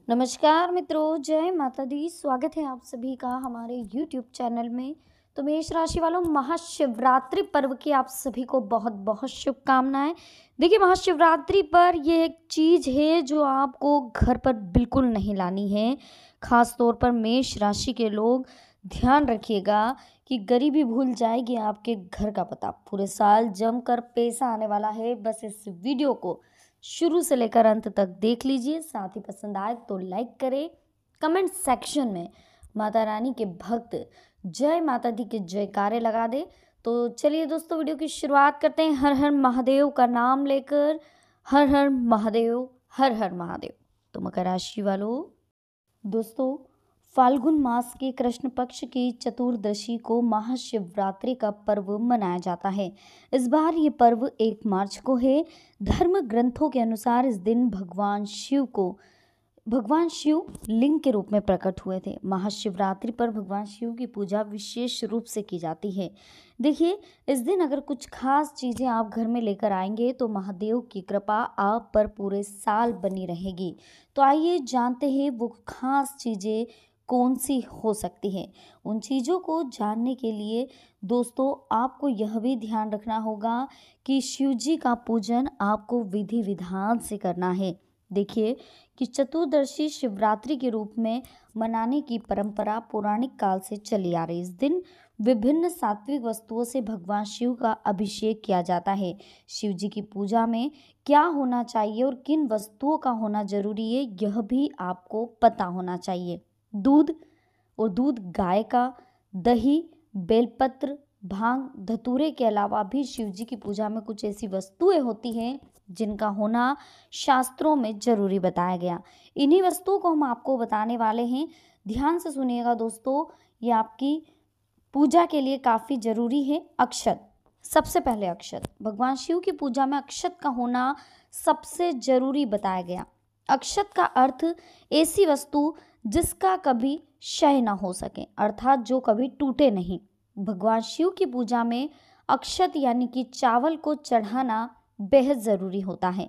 नमस्कार मित्रों, जय माता दी। स्वागत है आप सभी का हमारे YouTube चैनल में। तो मेष राशि वालों, महाशिवरात्रि पर्व की आप सभी को बहुत बहुत शुभकामनाएं। देखिए, महाशिवरात्रि पर ये एक चीज़ है जो आपको घर पर बिल्कुल नहीं लानी है। खास तौर पर मेष राशि के लोग ध्यान रखिएगा कि गरीबी भूल जाएगी आपके घर का पता। पूरे साल जमकर पैसा आने वाला है। बस इस वीडियो को शुरू से लेकर अंत तक देख लीजिए। साथ ही पसंद आए तो लाइक करें। कमेंट सेक्शन में माता रानी के भक्त जय माता दी के जयकारे लगा दे। तो चलिए दोस्तों, वीडियो की शुरुआत करते हैं हर हर महादेव का नाम लेकर। हर हर महादेव, हर हर महादेव। तो मकर राशि वालों, दोस्तों, फाल्गुन मास के कृष्ण पक्ष की चतुर्दशी को महाशिवरात्रि का पर्व मनाया जाता है। इस बार ये पर्व 1 मार्च को है। धर्म ग्रंथों के अनुसार इस दिन भगवान शिव लिंग के रूप में प्रकट हुए थे। महाशिवरात्रि पर भगवान शिव की पूजा विशेष रूप से की जाती है। देखिए, इस दिन अगर कुछ खास चीज़ें आप घर में लेकर आएंगे तो महादेव की कृपा आप पर पूरे साल बनी रहेगी। तो आइए जानते हैं वो खास चीज़ें कौन सी हो सकती है। उन चीज़ों को जानने के लिए दोस्तों, आपको यह भी ध्यान रखना होगा कि शिव जी का पूजन आपको विधि विधान से करना है। देखिए कि चतुर्दशी शिवरात्रि के रूप में मनाने की परंपरा पौराणिक काल से चली आ रही। इस दिन विभिन्न सात्विक वस्तुओं से भगवान शिव का अभिषेक किया जाता है। शिव जी की पूजा में क्या होना चाहिए और किन वस्तुओं का होना जरूरी है, यह भी आपको पता होना चाहिए। दूध गाय का, दही, बेलपत्र, भांग, धतूरे के अलावा भी शिव जी की पूजा में कुछ ऐसी वस्तुएं होती हैं जिनका होना शास्त्रों में जरूरी बताया गया। इन्हीं वस्तुओं को हम आपको बताने वाले हैं। ध्यान से सुनिएगा दोस्तों, ये आपकी पूजा के लिए काफ़ी ज़रूरी है। अक्षत, सबसे पहले अक्षत, भगवान शिव की पूजा में अक्षत का होना सबसे ज़रूरी बताया गया। अक्षत का अर्थ ऐसी वस्तु जिसका कभी क्षय ना हो सके, अर्थात जो कभी टूटे नहीं। भगवान शिव की पूजा में अक्षत यानी कि चावल को चढ़ाना बेहद ज़रूरी होता है।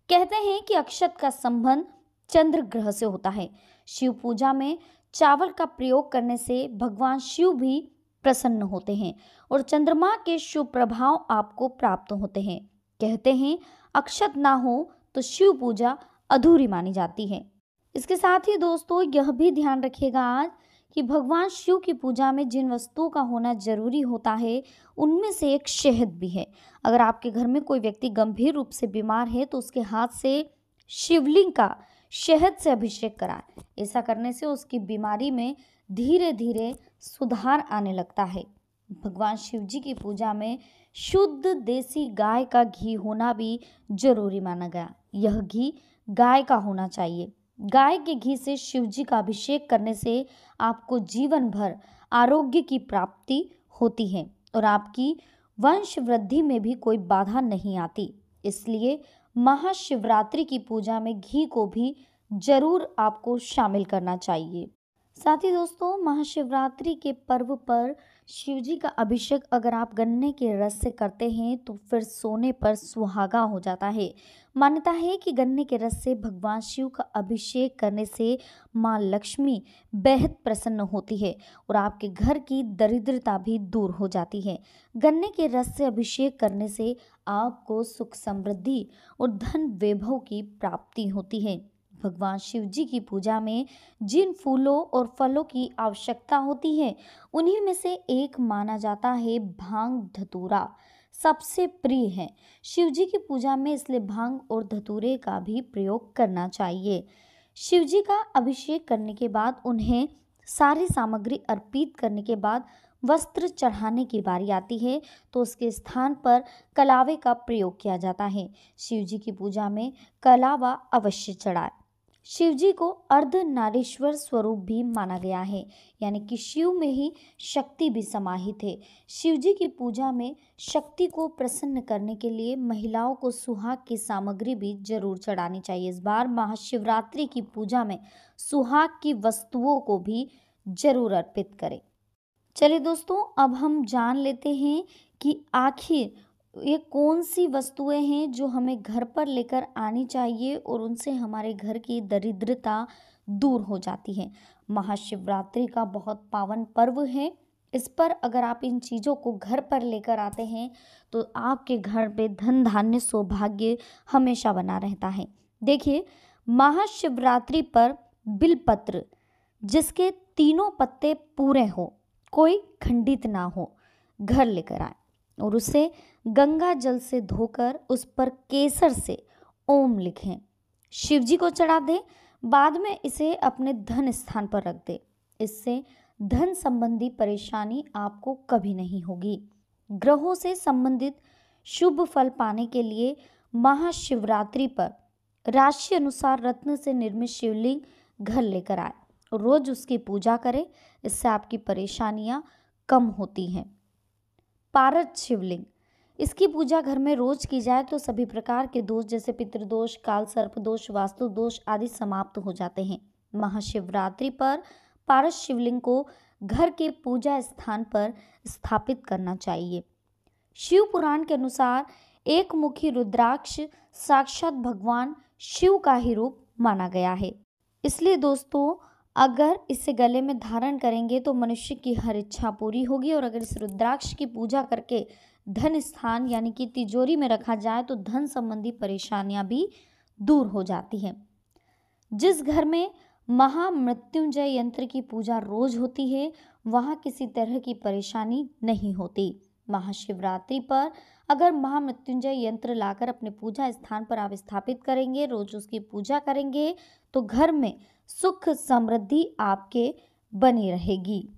कहते हैं कि अक्षत का संबंध चंद्र ग्रह से होता है। शिव पूजा में चावल का प्रयोग करने से भगवान शिव भी प्रसन्न होते हैं और चंद्रमा के शुभ प्रभाव आपको प्राप्त होते हैं। कहते हैं अक्षत ना हो तो शिव पूजा अधूरी मानी जाती है। इसके साथ ही दोस्तों, यह भी ध्यान रखिएगा आज कि भगवान शिव की पूजा में जिन वस्तुओं का होना जरूरी होता है उनमें से एक शहद भी है। अगर आपके घर में कोई व्यक्ति गंभीर रूप से बीमार है तो उसके हाथ से शिवलिंग का शहद से अभिषेक कराएं। ऐसा करने से उसकी बीमारी में धीरे धीरे सुधार आने लगता है। भगवान शिव जी की पूजा में शुद्ध देसी गाय का घी होना भी जरूरी माना गया। यह घी गाय का होना चाहिए। गाय के घी से शिव जी का अभिषेक करने से आपको जीवन भर आरोग्य की प्राप्ति होती है और आपकी वंश वृद्धि में भी कोई बाधा नहीं आती। इसलिए महाशिवरात्रि की पूजा में घी को भी जरूर आपको शामिल करना चाहिए। साथ ही दोस्तों, महाशिवरात्रि के पर्व पर शिव जी का अभिषेक अगर आप गन्ने के रस से करते हैं तो फिर सोने पर सुहागा हो जाता है। मान्यता है कि गन्ने के रस से भगवान शिव का अभिषेक करने से माँ लक्ष्मी बेहद प्रसन्न होती है और आपके घर की दरिद्रता भी दूर हो जाती है। गन्ने के रस से अभिषेक करने से आपको सुख समृद्धि और धन वैभव की प्राप्ति होती है। भगवान शिव जी की पूजा में जिन फूलों और फलों की आवश्यकता होती है उन्हीं में से एक माना जाता है भांग धतूरा। सबसे प्रिय है शिव जी की पूजा में, इसलिए भांग और धतूरे का भी प्रयोग करना चाहिए। शिव जी का अभिषेक करने के बाद उन्हें सारी सामग्री अर्पित करने के बाद वस्त्र चढ़ाने की बारी आती है तो उसके स्थान पर कलावे का प्रयोग किया जाता है। शिव जी की पूजा में कलावा अवश्य चढ़ाए। शिव जी को अर्धनारीश्वर स्वरूप भी माना गया है, यानी कि शिव में ही शक्ति भी समाहित है। शिव जी की पूजा में शक्ति को प्रसन्न करने के लिए महिलाओं को सुहाग की सामग्री भी जरूर चढ़ानी चाहिए। इस बार महाशिवरात्रि की पूजा में सुहाग की वस्तुओं को भी जरूर अर्पित करें। चलिए दोस्तों, अब हम जान लेते हैं कि आखिर ये कौन सी वस्तुएं हैं जो हमें घर पर लेकर आनी चाहिए और उनसे हमारे घर की दरिद्रता दूर हो जाती है। महाशिवरात्रि का बहुत पावन पर्व है। इस पर अगर आप इन चीज़ों को घर पर लेकर आते हैं तो आपके घर पे धन धान्य सौभाग्य हमेशा बना रहता है। देखिए, महाशिवरात्रि पर बिलपत्र जिसके तीनों पत्ते पूरे हो, कोई खंडित ना हो, घर लेकर आए और उसे गंगा जल से धोकर उस पर केसर से ओम लिखें, शिव जी को चढ़ा दें। बाद में इसे अपने धन स्थान पर रख दें। इससे धन संबंधी परेशानी आपको कभी नहीं होगी। ग्रहों से संबंधित शुभ फल पाने के लिए महाशिवरात्रि पर राशि अनुसार रत्न से निर्मित शिवलिंग घर लेकर आए, रोज उसकी पूजा करें। इससे आपकी परेशानियां कम होती हैं। पारद शिवलिंग, इसकी पूजा घर में रोज की जाए तो सभी प्रकार के दोष जैसे पितृदोष, काल सर्प दोष, वास्तु दोष आदि समाप्त हो जाते हैं। महाशिवरात्रि पर पारद शिवलिंग को घर के पूजा स्थान पर स्थापित करना चाहिए। शिव पुराण के अनुसार एक मुखी रुद्राक्ष साक्षात भगवान शिव का ही रूप माना गया है। इसलिए दोस्तों, अगर इसे गले में धारण करेंगे तो मनुष्य की हर इच्छा पूरी होगी। और अगर इस रुद्राक्ष की पूजा करके धन स्थान यानी कि तिजोरी में रखा जाए तो धन संबंधी परेशानियां भी दूर हो जाती हैं। जिस घर में महामृत्युंजय यंत्र की पूजा रोज होती है वहाँ किसी तरह की परेशानी नहीं होती। महाशिवरात्रि पर अगर महामृत्युंजय यंत्र लाकर अपने पूजा स्थान पर आप स्थापित करेंगे, रोज उसकी पूजा करेंगे तो घर में सुख समृद्धि आपके बनी रहेगी।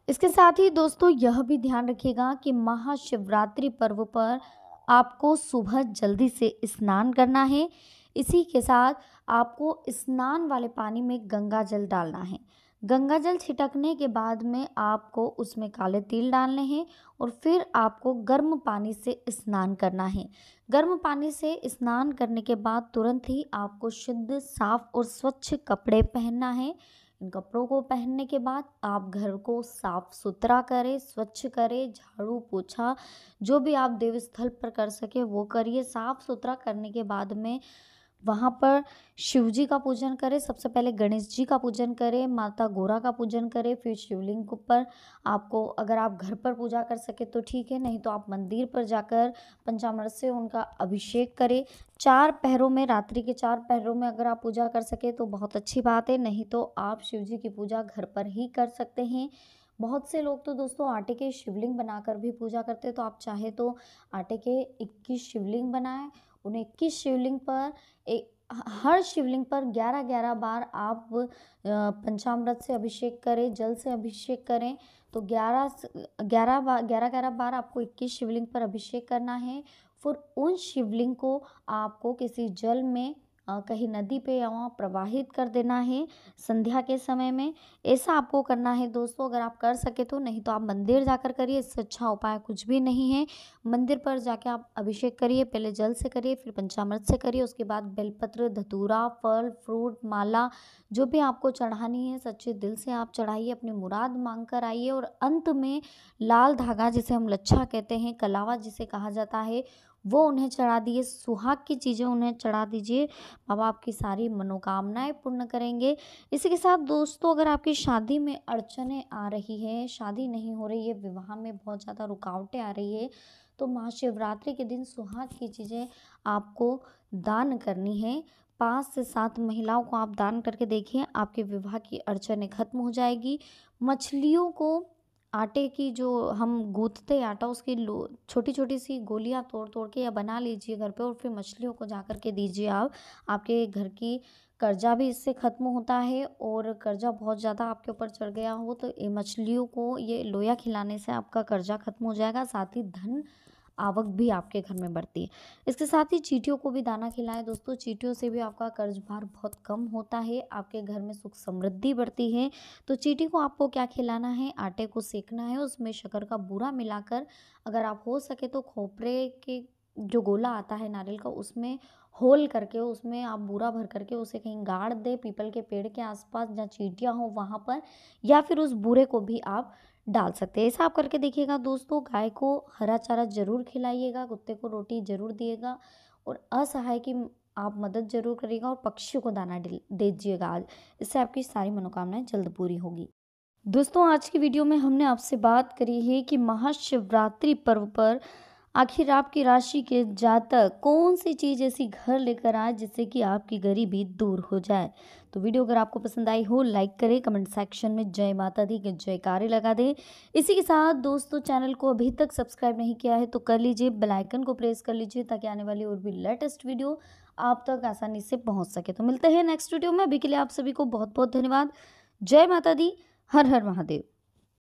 इसके साथ ही दोस्तों यह भी ध्यान रखिएगा कि महाशिवरात्रि पर्व पर आपको सुबह जल्दी से स्नान करना है। इसी के साथ आपको स्नान वाले पानी में गंगा जल डालना है। गंगा जल छिटकने के बाद में आपको उसमें काले तिल डालने हैं और फिर आपको गर्म पानी से स्नान करना है। गर्म पानी से स्नान करने के बाद तुरंत ही आपको शुद्ध, साफ और स्वच्छ कपड़े पहनना है। इन कपड़ों को पहनने के बाद आप घर को साफ सुथरा करें, स्वच्छ करें, झाड़ू पोछा जो भी आप देवस्थल पर कर सके वो करिए। साफ सुथरा करने के बाद में वहाँ पर शिव जी का पूजन करें। सबसे पहले गणेश जी का पूजन करें, माता गौरा का पूजन करें, फिर शिवलिंग के ऊपर आपको अगर आप घर पर पूजा कर सके तो ठीक है, नहीं तो आप मंदिर पर जाकर पंचामृत से उनका अभिषेक करें। 4 पहरों में, रात्रि के 4 पहरों में अगर आप पूजा कर सके तो बहुत अच्छी बात है, नहीं तो आप शिव जी की पूजा घर पर ही कर सकते हैं। बहुत से लोग तो दोस्तों आटे के शिवलिंग बनाकर भी पूजा करते हैं, तो आप चाहे तो आटे के 21 शिवलिंग बनाएं। उन 21 शिवलिंग पर हर शिवलिंग पर 11-11 बार आप पंचामृत से अभिषेक करें, जल से अभिषेक करें। तो 11 बार आपको 21 शिवलिंग पर अभिषेक करना है। फिर उन शिवलिंग को आपको किसी जल में कहीं नदी पे या वहाँ प्रवाहित कर देना है संध्या के समय में। ऐसा आपको करना है दोस्तों, अगर आप कर सके तो, नहीं तो आप मंदिर जाकर करिए, इससे अच्छा उपाय कुछ भी नहीं है। मंदिर पर जाके आप अभिषेक करिए, पहले जल से करिए, फिर पंचामृत से करिए, उसके बाद बेलपत्र, धतूरा, फल, फ्रूट, माला जो भी आपको चढ़ानी है सच्चे दिल से आप चढ़ाइए, अपनी मुराद मांग कर आइए। और अंत में लाल धागा जिसे हम लच्छा कहते हैं, कलावा जिसे कहा जाता है, वो उन्हें चढ़ा दिए। सुहाग की चीज़ें उन्हें चढ़ा दीजिए, बाबा आपकी सारी मनोकामनाएं पूर्ण करेंगे। इसी के साथ दोस्तों, अगर आपकी शादी में अड़चनें आ रही है, शादी नहीं हो रही है, विवाह में बहुत ज़्यादा रुकावटें आ रही है, तो महाशिवरात्रि के दिन सुहाग की चीज़ें आपको दान करनी है। 5 से 7 महिलाओं को आप दान करके देखिए, आपके विवाह की अड़चनें खत्म हो जाएगी। मछलियों को आटे की जो हम गूँथते हैं आटा, उसकी छोटी छोटी सी गोलियां तोड़ तोड़ के या बना लीजिए घर पे और फिर मछलियों को जा कर के दीजिए आप। आपके घर की कर्जा भी इससे ख़त्म होता है, और कर्जा बहुत ज़्यादा आपके ऊपर चढ़ गया हो तो ये मछलियों को ये लोया खिलाने से आपका कर्जा खत्म हो जाएगा, साथ ही धन आवक भी आपके घर में बढ़ती है। इसके साथ ही चींटियों को भी दाना खिलाएं दोस्तों, चींटियों से भी आपका कर्ज भार बहुत कम होता है, आपके घर में सुख समृद्धि बढ़ती है। तो चींटी को आपको क्या खिलाना है, आटे को सेकना है, उसमें शक्कर का बूरा मिलाकर, अगर आप हो सके तो खोपरे के जो गोला आता है नारियल का, उसमें होल करके उसमें आप बूरा भर करके उसे कहीं गाड़ दें, पीपल के पेड़ के आसपास जहाँ चींटियाँ हों वहाँ पर, या फिर उस बूरे को भी आप डाल सकते हैं। ऐसा आप करके देखिएगा दोस्तों। गाय को हरा चारा ज़रूर खिलाइएगा, कुत्ते को रोटी ज़रूर दिएगा और असहाय की आप मदद ज़रूर करिएगा और पक्षियों को दाना दीजिएगा आज। इससे आपकी सारी मनोकामनाएँ जल्द पूरी होगी। दोस्तों, आज की वीडियो में हमने आपसे बात करी है कि महाशिवरात्रि पर्व पर आखिर आपकी राशि के जातक कौन सी चीज़ ऐसी घर लेकर आए जिससे कि आपकी गरीबी दूर हो जाए। तो वीडियो अगर आपको पसंद आई हो, लाइक करें, कमेंट सेक्शन में जय माता दी के जयकारे लगा दें। इसी के साथ दोस्तों, चैनल को अभी तक सब्सक्राइब नहीं किया है तो कर लीजिए, बेल आइकन को प्रेस कर लीजिए ताकि आने वाली और भी लेटेस्ट वीडियो आप तक आसानी से पहुंच सके। तो मिलते हैं नेक्स्ट वीडियो में। अभी के लिए आप सभी को बहुत बहुत धन्यवाद। जय माता दी। हर हर महादेव।